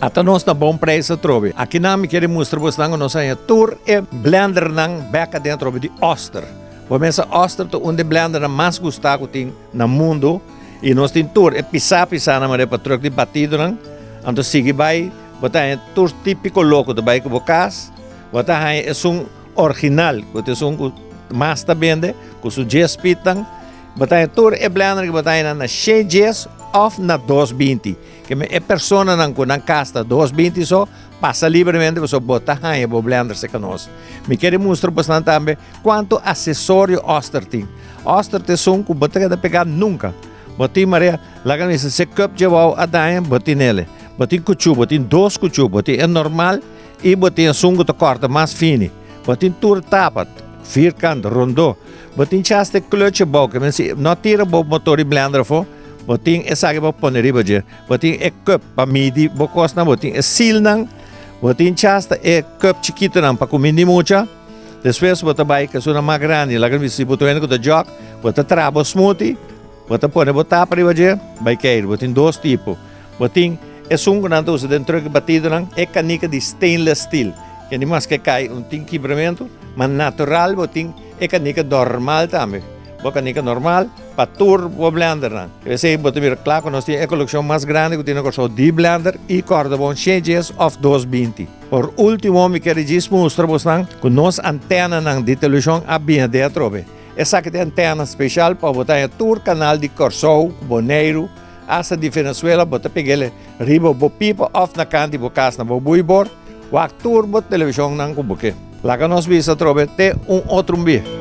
Até nós na bom preço trobe. Aqui na me quer mostrar você não nós aí tour e blender nang beca dentro de Oster. Começa Oster to onde blender mais gostado tem no mundo e nós tem tour e pisar na maneira para trocar de batido nang. Então sigue vai, botar é tour típico louco do bairro Bocas. Botar é original, que é mais tá vende, com o jazz pitang. Botar tour e blender que botar na 6 dias of na 220. Que é pessoa não com na casta 220 só passa livremente você botar aí o blender se conosco. Me quer mostrar bastante também quanto acessório Oster tem. Oster tem som que botar que pegar nunca. Botar Maria, lá que se cup de wow a dar botar nele. Botar cuchu, botar 2 cuchu, botar é normal e botar som que corta mais fino. Botar tour tapa, vierkant, rondo. Botar chaste clutch boca, mas não tira o motor e blender for. Boting é sabe para pôr riba de, boting é cup para medir, bocos na boting é seal nang, boting chasta é cup chiquito nang para comer de mucha, depois bota vai que sua mais grande, lá que se botou em o jog, bota trabo smoothie, bota pôr botar para riba de, vai cair, boting 2 tipos, boting é sungo nang usa dentro que batido nang é canica de stainless steel, que nem mais que cai tem quebramento, mas natural boting é canica normal também. Boca nica normal, para turbo blender. Esse botar vir claro que nós temos a coleção mais grande que tem o de blender e corda bom changes of 220. Por último, me quero dizer mostrar vocês que nós antena de televisão a bem dentro. Essa que tem antena especial para botar o canal de Corsou, Boneiro, essa de Venezuela, botar pegar riba bo pipa off na canto de casa na bo buibor, o turbo televisão não com boque. Lá que nós vimos a trobe tem outro bem.